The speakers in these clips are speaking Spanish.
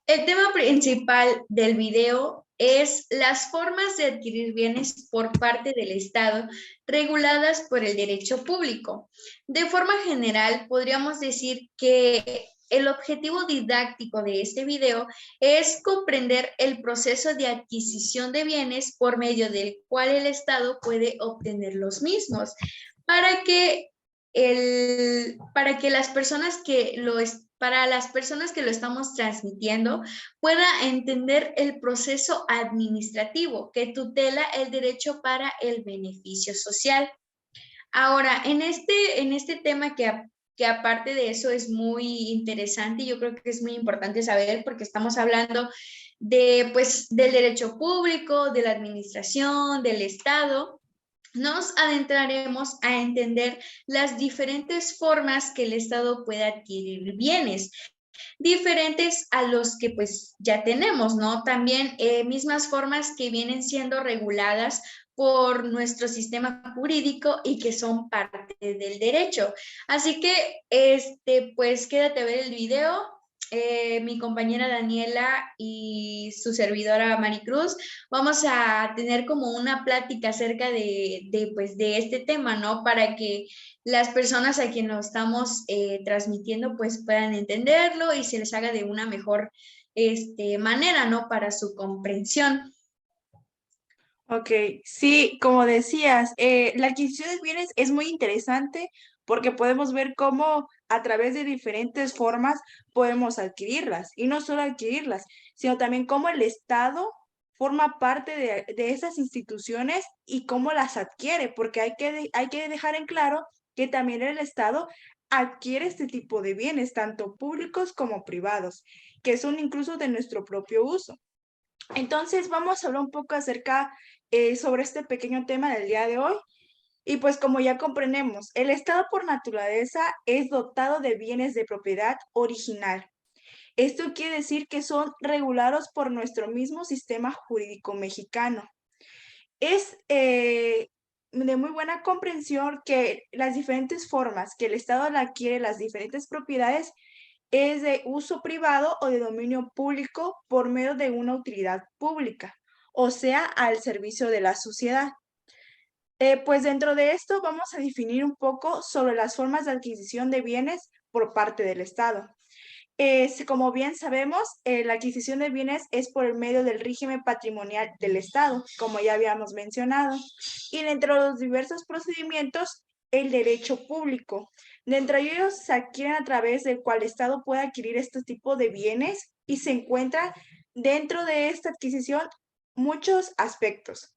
El tema principal del video es las formas de adquirir bienes por parte del Estado reguladas por el derecho público. De forma general, podríamos decir que el objetivo didáctico de este video es comprender el proceso de adquisición de bienes por medio del cual el Estado puede obtener los mismos, para que para que las personas que para las personas que lo estamos transmitiendo pueda entender el proceso administrativo que tutela el derecho para el beneficio social. Ahora, en este tema que aparte de eso es muy interesante, yo creo que es muy importante saber porque estamos hablando de, pues, del derecho público, de la administración, del Estado. Nos adentraremos a entender las diferentes formas que el Estado puede adquirir bienes, diferentes a los que pues ya tenemos, ¿no? También mismas formas que vienen siendo reguladas por nuestro sistema jurídico y que son parte del derecho. Así que, pues quédate a ver el video. Mi compañera Daniela y su servidora Maricruz, vamos a tener como una plática acerca pues, de este tema, ¿no? Para que las personas a quienes lo estamos transmitiendo pues puedan entenderlo y se les haga de una mejor manera, ¿no? Para su comprensión. Ok, sí, como decías, la adquisición de bienes es muy interesante porque podemos ver cómo a través de diferentes formas podemos adquirirlas y no solo adquirirlas, sino también cómo el Estado forma parte de esas instituciones y cómo las adquiere, porque hay que dejar en claro que también el Estado adquiere este tipo de bienes, tanto públicos como privados, que son incluso de nuestro propio uso. Entonces, vamos a hablar un poco acerca sobre este pequeño tema del día de hoy. Y pues como ya comprendemos, el Estado por naturaleza es dotado de bienes de propiedad original. Esto quiere decir que son regulados por nuestro mismo sistema jurídico mexicano. Es de muy buena comprensión que las diferentes formas que el Estado adquiere las diferentes propiedades es de uso privado o de dominio público por medio de una utilidad pública, o sea, al servicio de la sociedad. Pues dentro de esto vamos a definir un poco sobre las formas de adquisición de bienes por parte del Estado. Como bien sabemos, la adquisición de bienes es por el medio del régimen patrimonial del Estado, como ya habíamos mencionado, y dentro de los diversos procedimientos, el derecho público. Dentro de ellos se adquieren a través del cual el Estado puede adquirir este tipo de bienes y se encuentra dentro de esta adquisición muchos aspectos.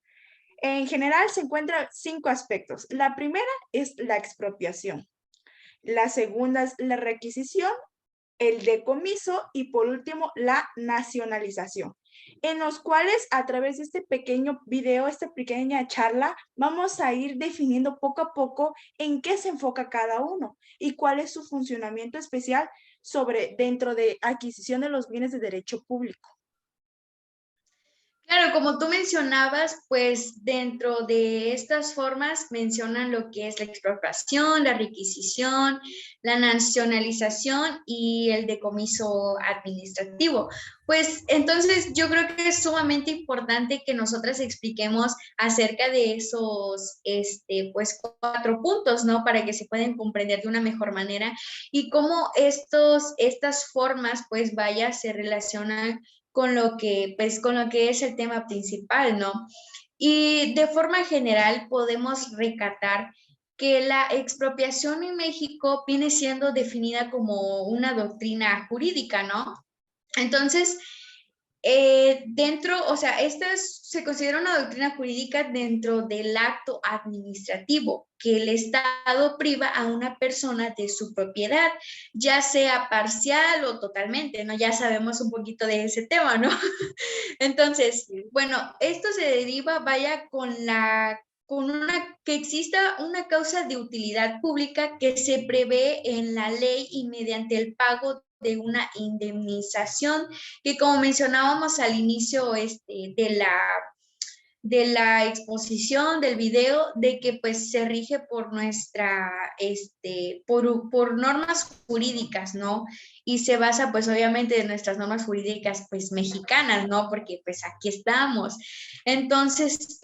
En general se encuentran 5 aspectos. La primera es la expropiación. La segunda es la requisición, el decomiso y por último la nacionalización, en los cuales a través de este pequeño video, esta pequeña charla, vamos a ir definiendo poco a poco en qué se enfoca cada uno y cuál es su funcionamiento especial sobre dentro de adquisición de los bienes de derecho público. Claro, como tú mencionabas, pues dentro de estas formas mencionan lo que es la expropiación, la requisición, la nacionalización y el decomiso administrativo. Pues entonces yo creo que es sumamente importante que nosotras expliquemos acerca de esos, pues 4 puntos, ¿no? Para que se puedan comprender de una mejor manera y cómo estas formas, pues vaya, se relacionan con lo que, pues, con lo que es el tema principal, ¿no? Y de forma general podemos recatar que la expropiación en México viene siendo definida como una doctrina jurídica, ¿no? Entonces, o sea, se considera una doctrina jurídica dentro del acto administrativo, que el Estado priva a una persona de su propiedad, ya sea parcial o totalmente, ¿no? Ya sabemos un poquito de ese tema, ¿no? Entonces, bueno, esto se deriva, vaya, que exista una causa de utilidad pública que se prevé en la ley y mediante el pago de una indemnización, que como mencionábamos al inicio de la exposición del video, de que pues se rige por por normas jurídicas, ¿no? y se basa pues obviamente en nuestras normas jurídicas pues mexicanas, ¿no? Porque pues aquí estamos. Entonces,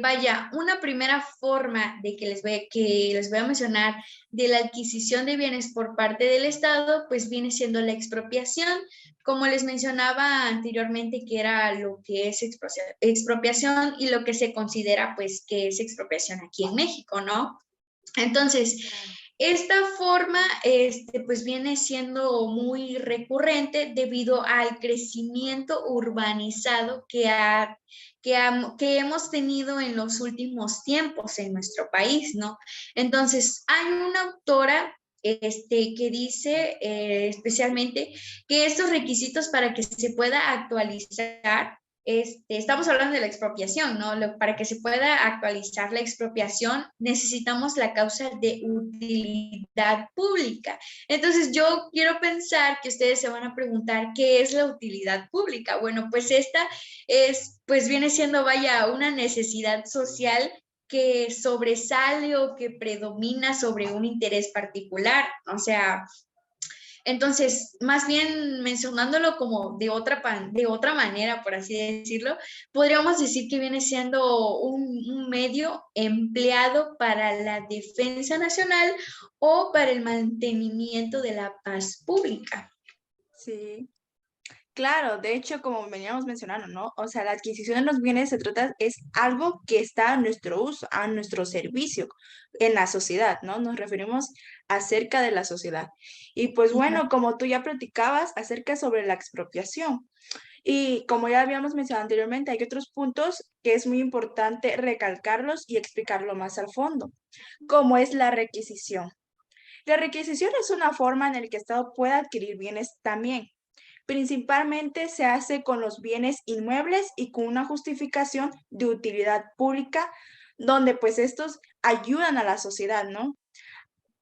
vaya, una primera forma de que les voy a mencionar de la adquisición de bienes por parte del Estado, pues viene siendo la expropiación, como les mencionaba anteriormente, que era lo que es expropiación y lo que se considera pues que es expropiación aquí en México, ¿no? Entonces, esta forma pues viene siendo muy recurrente debido al crecimiento urbanizado que hemos tenido en los últimos tiempos en nuestro país, ¿no? Entonces, hay una autora que dice especialmente que estos requisitos para que se pueda actualizar estamos hablando de la expropiación, ¿no? Para que se pueda actualizar la expropiación, necesitamos la causa de utilidad pública. Entonces, yo quiero pensar que ustedes se van a preguntar qué es la utilidad pública. Bueno, pues esta pues viene siendo, vaya, una necesidad social que sobresale o que predomina sobre un interés particular. O sea, entonces, más bien mencionándolo como de otra manera, por así decirlo, podríamos decir que viene siendo un medio empleado para la defensa nacional o para el mantenimiento de la paz pública. Sí. Claro, de hecho, como veníamos mencionando, ¿no? O sea, la adquisición de los bienes se trata, es algo que está a nuestro uso, a nuestro servicio en la sociedad, ¿no? Nos referimos acerca de la sociedad. Y pues bueno, como tú ya platicabas acerca sobre la expropiación. Y como ya habíamos mencionado anteriormente, hay otros puntos que es muy importante recalcarlos y explicarlo más al fondo, como es la requisición. La requisición es una forma en la que el Estado puede adquirir bienes también. Principalmente se hace con los bienes inmuebles y con una justificación de utilidad pública, donde pues estos ayudan a la sociedad, ¿no?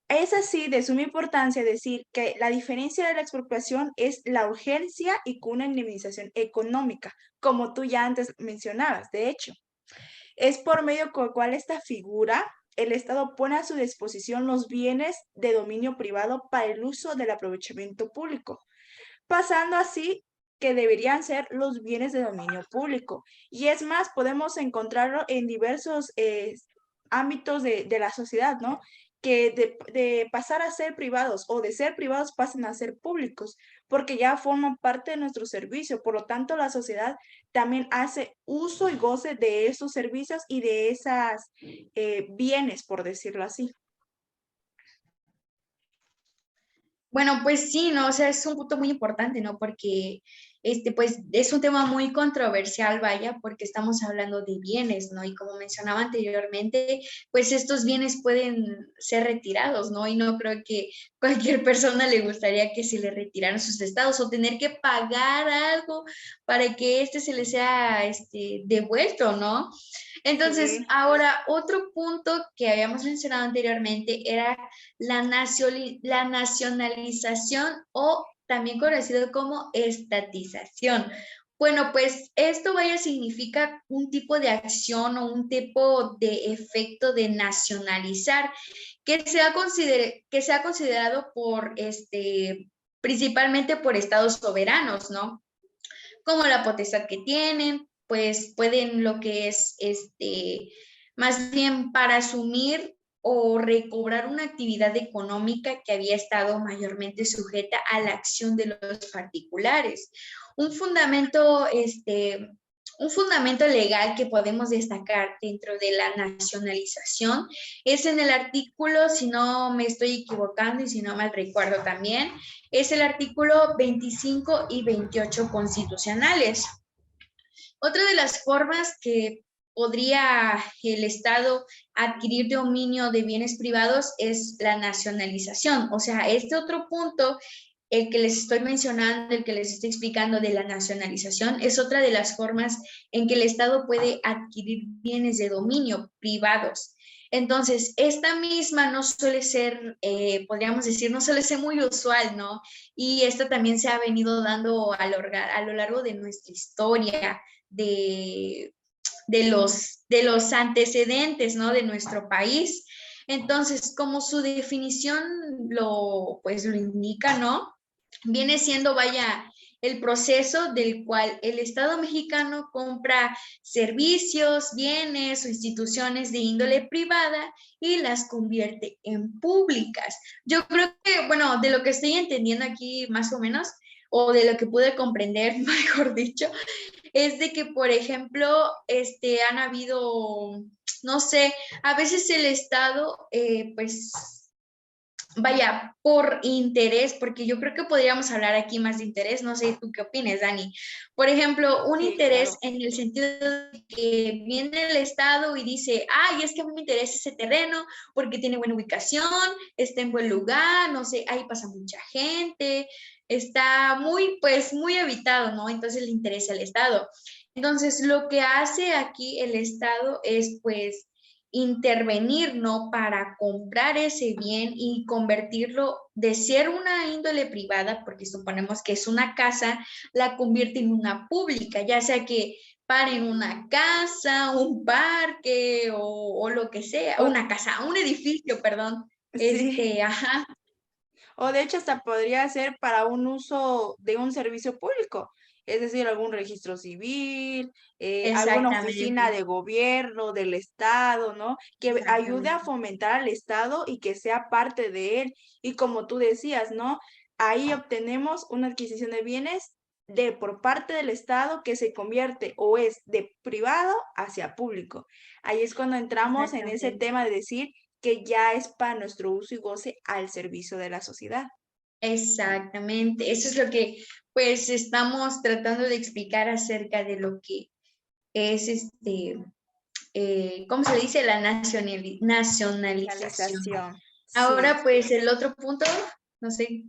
Es así de suma importancia decir que la diferencia de la expropiación es la urgencia y con una indemnización económica, como tú ya antes mencionabas, de hecho. Es por medio con el cual esta figura, el Estado pone a su disposición los bienes de dominio privado para el uso del aprovechamiento público, pasando así que deberían ser los bienes de dominio público. Y es más, podemos encontrarlo en diversos ámbitos de la sociedad, ¿no? Que de pasar a ser privados o de ser privados pasan a ser públicos, porque ya forman parte de nuestro servicio. Por lo tanto, la sociedad también hace uso y goce de esos servicios y de esas bienes, por decirlo así. Bueno, pues sí, ¿no? O sea, es un punto muy importante, ¿no? Porque, pues, es un tema muy controversial, vaya, porque estamos hablando de bienes, ¿no? Y como mencionaba anteriormente, pues estos bienes pueden ser retirados, ¿no? Y no creo que cualquier persona le gustaría que se le retiraran sus estados o tener que pagar algo para que se le sea, devuelto, ¿no? Entonces, Sí. ahora, otro punto que habíamos mencionado anteriormente era la nacionalización o también conocido como estatización. Bueno, pues esto vaya significa un tipo de acción o un tipo de efecto de nacionalizar que sea considerado por principalmente por estados soberanos, ¿no? Como la potestad que tienen, pues pueden lo que es más bien para asumir o recobrar una actividad económica que había estado mayormente sujeta a la acción de los particulares. Un fundamento, un fundamento legal que podemos destacar dentro de la nacionalización es en el artículo, si no me estoy equivocando y si no mal recuerdo también, es el artículo 25 y 28 constitucionales. Otra de las formas que podría el Estado adquirir dominio de bienes privados es la nacionalización. O sea, este otro punto, el que les estoy mencionando, el que les estoy explicando de la nacionalización, es otra de las formas en que el Estado puede adquirir bienes de dominio privados. Entonces, esta misma no suele ser, podríamos decir, no suele ser muy usual, ¿no? Y esto también se ha venido dando a lo largo de nuestra historia de, de los antecedentes, ¿no? De nuestro país. Entonces, como su definición pues, lo indica, ¿no? viene siendo, vaya, el proceso del cual el Estado mexicano compra servicios, bienes o instituciones de índole privada y las convierte en públicas. Yo creo que, bueno, de lo que estoy entendiendo aquí más o menos, o de lo que pude comprender, mejor dicho, es de que, por ejemplo, han habido, no sé, a veces el Estado, pues, vaya, por interés, porque yo creo que podríamos hablar aquí más de interés, no sé tú qué opinas, Dani. Por ejemplo, un Sí, interés claro. en el sentido de que viene el Estado y dice, ay, es que a mí me interesa ese terreno porque tiene buena ubicación, está en buen lugar, no sé, ahí pasa mucha gente, está muy, pues, muy habitado, ¿no? Entonces le interesa al Estado. Entonces, lo que hace aquí el Estado es, pues, intervenir, ¿no? Para comprar ese bien y convertirlo de ser una índole privada, porque suponemos que es una casa, la convierte en una pública, ya sea que paren una casa, un parque o lo que sea, O, una casa, un edificio, perdón. sí. Ajá, O de hecho hasta podría ser para un uso de un servicio público, es decir, algún registro civil, alguna oficina exactamente, de gobierno, del Estado, ¿no? Que ayude a exactamente. fomentar al Estado y que sea parte de él. Y como tú decías, ¿no? Ahí obtenemos una adquisición de bienes de por parte del Estado que se convierte o es de privado hacia público. Ahí es cuando entramos en ese Exactamente. tema de decir que ya es para nuestro uso y goce al servicio de la sociedad. Exactamente, eso es lo que pues estamos tratando de explicar acerca de lo que es ¿cómo se dice? La nacionalización. Finalización. Sí, Ahora, pues el otro punto, no sé.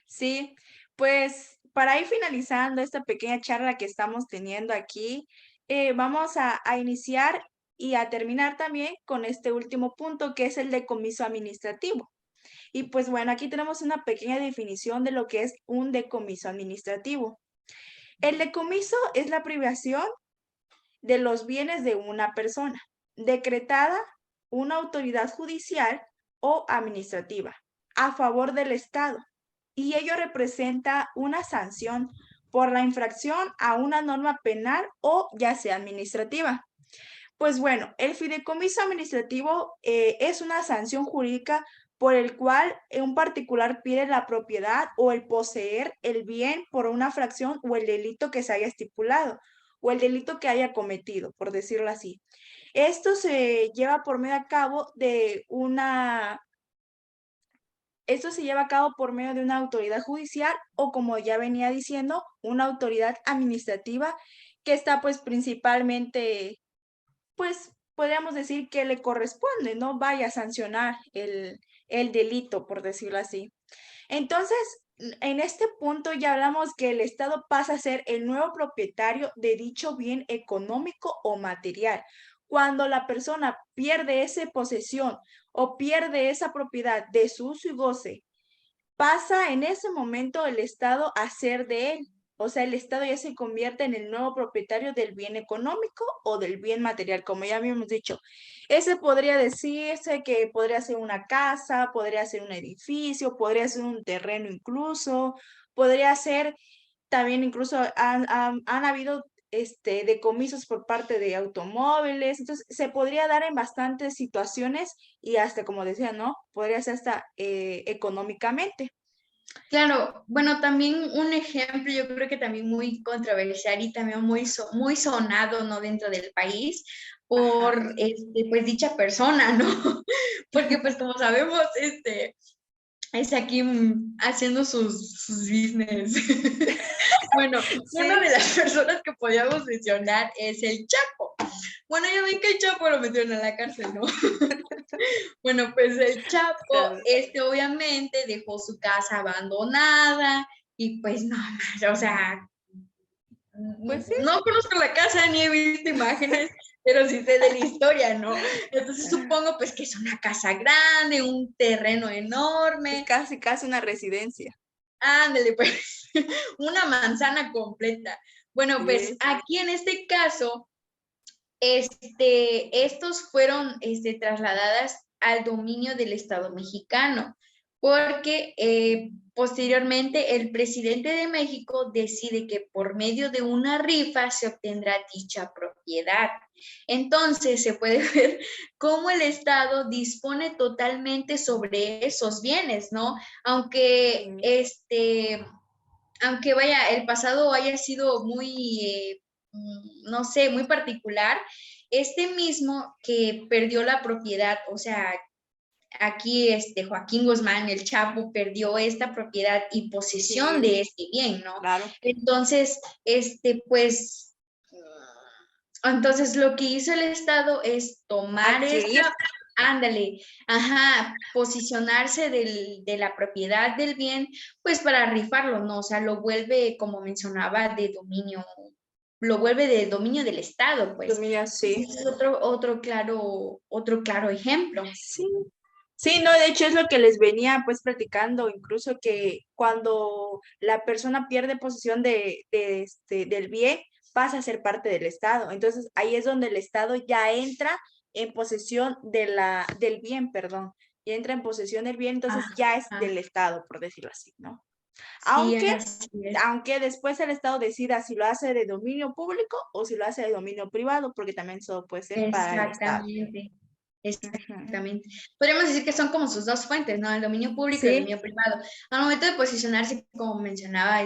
sí. Pues para ir finalizando esta pequeña charla que estamos teniendo aquí, vamos a iniciar y a terminar también con este último punto, que es el decomiso administrativo. Y pues bueno, aquí tenemos una pequeña definición de lo que es un decomiso administrativo. El decomiso es la privación de los bienes de una persona, decretada una autoridad judicial o administrativa a favor del Estado, y ello representa una sanción por la infracción a una norma penal o ya sea administrativa. Pues bueno, el fideicomiso administrativo es una sanción jurídica por el cual un particular pierde la propiedad o el poseer el bien por una fracción o el delito que se haya estipulado o el delito que haya cometido, por decirlo así. Esto se lleva por medio a cabo de una esto se lleva a cabo por medio de una autoridad judicial o, como ya venía diciendo, una autoridad administrativa que está pues principalmente, pues podríamos decir que le corresponde, ¿no? Vaya a sancionar el delito, por decirlo así. Entonces, en este punto ya hablamos que el Estado pasa a ser el nuevo propietario de dicho bien económico o material. Cuando la persona pierde esa posesión o pierde esa propiedad de su uso y goce, pasa en ese momento el Estado a ser de él. O sea, el Estado ya se convierte en el nuevo propietario del bien económico o del bien material, como ya habíamos dicho. Ese podría decirse que podría ser una casa, podría ser un edificio, podría ser un terreno incluso, podría ser también incluso han habido decomisos por parte de automóviles, entonces se podría dar en bastantes situaciones y hasta, como decía, ¿no? Podría ser hasta económicamente. Claro, bueno, también un ejemplo, yo creo que también muy controversial y también muy, muy sonado, ¿no? Dentro del país Ajá. por, pues, dicha persona, ¿no? Porque, pues, como sabemos, es aquí haciendo sus business. Bueno, una de Sí, las personas que podíamos mencionar es el Chapo. Bueno, ya ven que el Chapo lo metieron a la cárcel, ¿no? Bueno, pues el Chapo, claro. obviamente dejó su casa abandonada y pues no, o sea, Pues sí, no conozco la casa ni he visto imágenes, pero sí sé de la historia, ¿no? Entonces supongo pues que es una casa grande, un terreno es enorme, casi, casi una residencia. ándale pues, una manzana completa. Bueno, pues Sí, aquí en este caso, estos fueron trasladadas al dominio del Estado mexicano. porque posteriormente el presidente de México decide que por medio de una rifa se obtendrá dicha propiedad. Entonces se puede ver cómo el Estado dispone totalmente sobre esos bienes, ¿no? Aunque aunque vaya, el pasado haya sido muy, no sé, muy particular, este mismo que perdió la propiedad, o sea, aquí Joaquín Guzmán, el Chapo, perdió esta propiedad y posesión Sí, de este bien, ¿no? claro. Entonces, pues, entonces lo que hizo el Estado es tomar Adquirir. esta, ándale, ajá, posicionarse de la propiedad del bien, pues para rifarlo, ¿no? O sea, lo vuelve, como mencionaba, de dominio, lo vuelve de dominio del Estado, pues. Dominio, Ese sí. es otro claro ejemplo. Sí. Sí, no, de hecho es lo que les venía pues platicando, incluso que cuando la persona pierde posesión del bien, pasa a ser parte del Estado. Entonces ahí es donde el Estado ya entra en posesión del bien, perdón, y entra en posesión del bien, entonces ya es Ajá, del Estado, por decirlo así, ¿no? sí, Aunque, así es. aunque después el Estado decida si lo hace de dominio público o si lo hace de dominio privado, porque también eso puede ser para el Estado. Exactamente, Ujú. exactamente. Podríamos decir que son como sus dos fuentes, ¿no? El dominio público y el Sí, dominio privado. Al momento de posicionarse, como mencionaba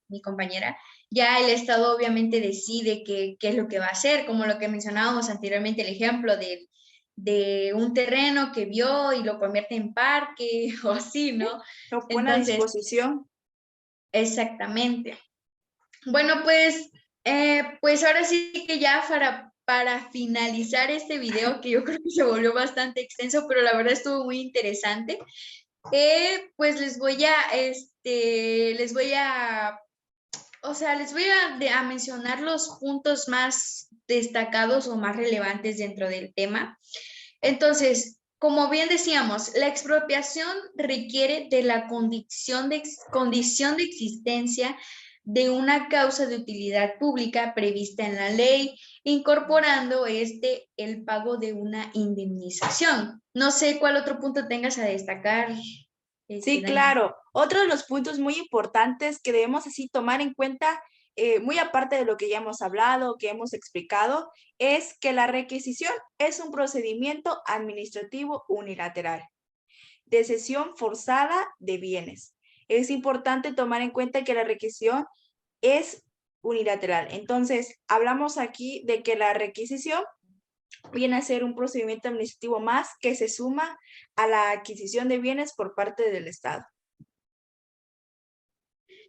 mi compañera, ya el Estado obviamente decide qué es lo que va a hacer, como lo que mencionábamos anteriormente, el ejemplo de un terreno que vio y lo convierte en parque o así, sí, ¿no? lo pone a Entonces, disposición. exactamente. Bueno, pues ahora sí que ya para finalizar este video, que yo creo que se volvió bastante extenso, pero la verdad estuvo muy interesante, pues o sea, les voy a mencionar los puntos más destacados o más relevantes dentro del tema. Entonces, como bien decíamos, la expropiación requiere de la condición de existencia de una causa de utilidad pública prevista en la ley, incorporando el pago de una indemnización. No sé cuál otro punto tengas a destacar, Sí, Dani. claro. Otro de los puntos muy importantes que debemos así tomar en cuenta, muy aparte de lo que ya hemos hablado, que hemos explicado, es que la requisición es un procedimiento administrativo unilateral de cesión forzada de bienes. Es importante tomar en cuenta que la requisición es unilateral. Entonces, hablamos aquí de que la requisición viene a ser un procedimiento administrativo más que se suma a la adquisición de bienes por parte del Estado.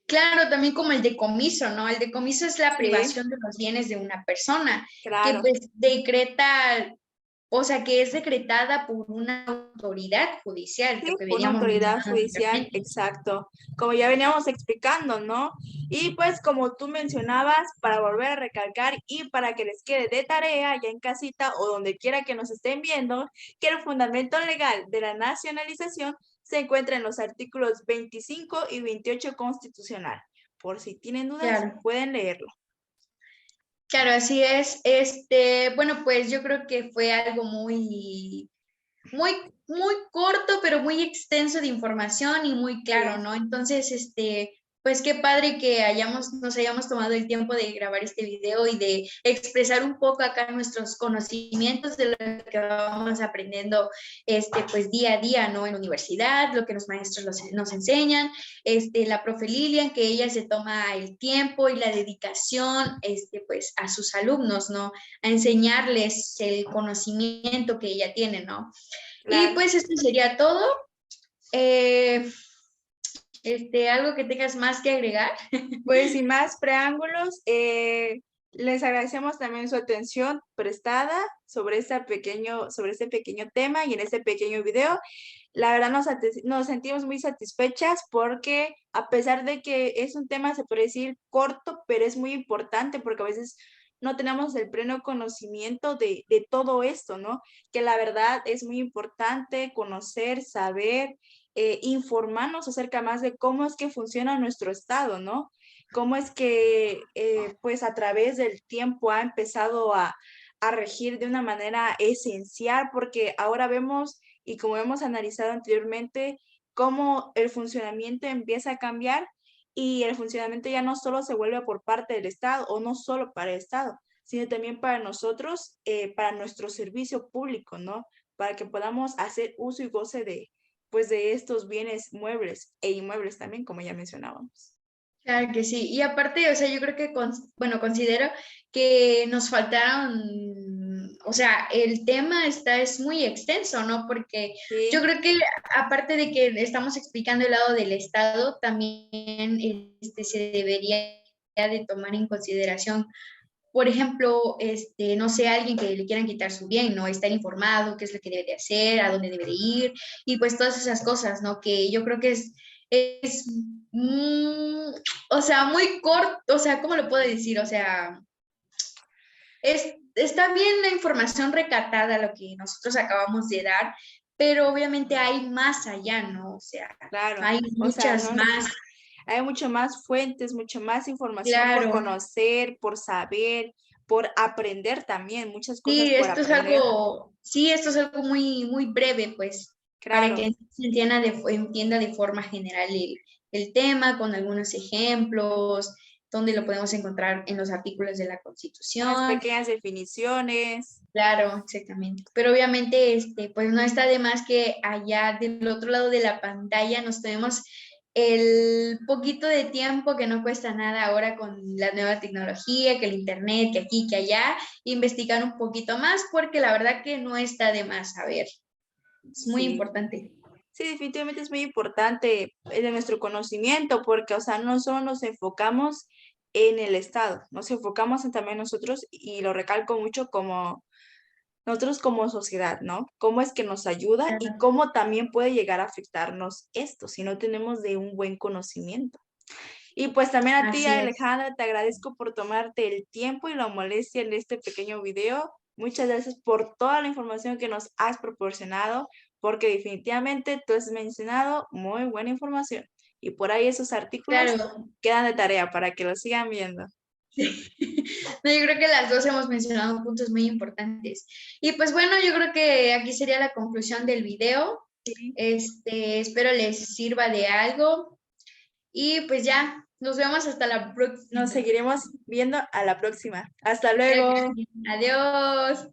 Claro, también como el decomiso, ¿no? El decomiso es la Sí, privación de los bienes de una persona, que claro. pues decreta, o sea, que es decretada por una autoridad judicial, Sí, lo que por una veníamos autoridad mencionando judicial, anteriormente. exacto. Como ya veníamos explicando, ¿no? Y pues como tú mencionabas, para volver a recalcar y para que les quede de tarea ya en casita o donde quiera que nos estén viendo, que el fundamento legal de la nacionalización se encuentra en los artículos 25 y 28 constitucional. Por si tienen dudas, Claro. pueden leerlo. Claro, así es. Bueno, pues yo creo que fue algo muy, muy corto, pero muy extenso de información y muy claro, Sí. ¿no? Entonces, pues qué padre que nos hayamos tomado el tiempo de grabar este video y de expresar un poco acá nuestros conocimientos de lo que vamos aprendiendo, pues día a día, ¿no? En la universidad, lo que los maestros nos enseñan, la profe Lilian, que ella se toma el tiempo y la dedicación, pues a sus alumnos, ¿no? A enseñarles el conocimiento que ella tiene, ¿no? Y Claro. pues esto sería todo. Eh, algo que tengas más que agregar. Pues sin más preámbulos, les agradecemos también su atención prestada sobre este pequeño tema y en este pequeño video. La verdad nos sentimos muy satisfechas porque a pesar de que es un tema, se puede decir corto, pero es muy importante porque a veces no tenemos el pleno conocimiento de todo esto, ¿no? Que la verdad es muy importante conocer, saber, informarnos acerca más de cómo es que funciona nuestro estado, ¿no? Cómo es que pues a través del tiempo ha empezado a regir de una manera esencial, porque ahora vemos, y como hemos analizado anteriormente, cómo el funcionamiento empieza a cambiar y el funcionamiento ya no solo se vuelve por parte del Estado o no solo para el Estado, sino también para nosotros, para nuestro servicio público, ¿no? Para que podamos hacer uso y goce de, pues, de estos bienes muebles e inmuebles también, como ya mencionábamos. Claro que sí. Y aparte, o sea, yo creo que, bueno, considero que nos faltaron, o sea, el tema es muy extenso, ¿no? Porque yo Sí, creo que aparte de que estamos explicando el lado del Estado, también se debería de tomar en consideración, por ejemplo, no sé, alguien que le quieran quitar su bien, ¿no? Estar informado, qué es lo que debe de hacer, a dónde debe de ir, y pues todas esas cosas, ¿no? Que yo creo que es mm, o sea, muy corto, o sea, ¿cómo lo puedo decir? O sea, está bien la información recatada, lo que nosotros acabamos de dar, pero obviamente hay más allá, ¿no? O sea, claro. hay O sea, muchas no, más, hay mucho más fuentes, mucho más información por claro. conocer, por saber, por aprender también, muchas cosas Sí, por aprender. esto es algo muy, muy breve, pues, para Claro, que se entienda de forma general el tema, con algunos ejemplos, donde lo podemos encontrar en los artículos de la unas Constitución. pequeñas definiciones. Claro, exactamente. Pero obviamente, pues no está de más que allá del otro lado de la pantalla nos tenemos el poquito de tiempo que no cuesta nada ahora con la nueva tecnología, que el internet, que aquí, que allá, investigar un poquito más, porque la verdad que no está de más saber. Es muy Sí, importante. sí, definitivamente es muy importante de nuestro conocimiento porque, o sea, no solo nos enfocamos en el Estado, nos enfocamos en también nosotros y lo recalco mucho como nosotros como sociedad, ¿no? Cómo es que nos ayuda y Claro. cómo también puede llegar a afectarnos esto si no tenemos de un buen conocimiento. Y pues también a ti, Así es. Alejandra, te agradezco por tomarte el tiempo y la molestia en este pequeño video. Muchas gracias por toda la información que nos has proporcionado, porque definitivamente tú has mencionado muy buena información. Y por ahí esos artículos Claro. quedan de tarea para que los sigan viendo. No, yo creo que las dos hemos mencionado puntos muy importantes. Y pues bueno, yo creo que aquí sería la conclusión del video. Sí. Espero les sirva de algo y pues ya, nos vemos hasta la Nos próxima. seguiremos viendo a la próxima. Hasta Claro que luego. sí. Adiós.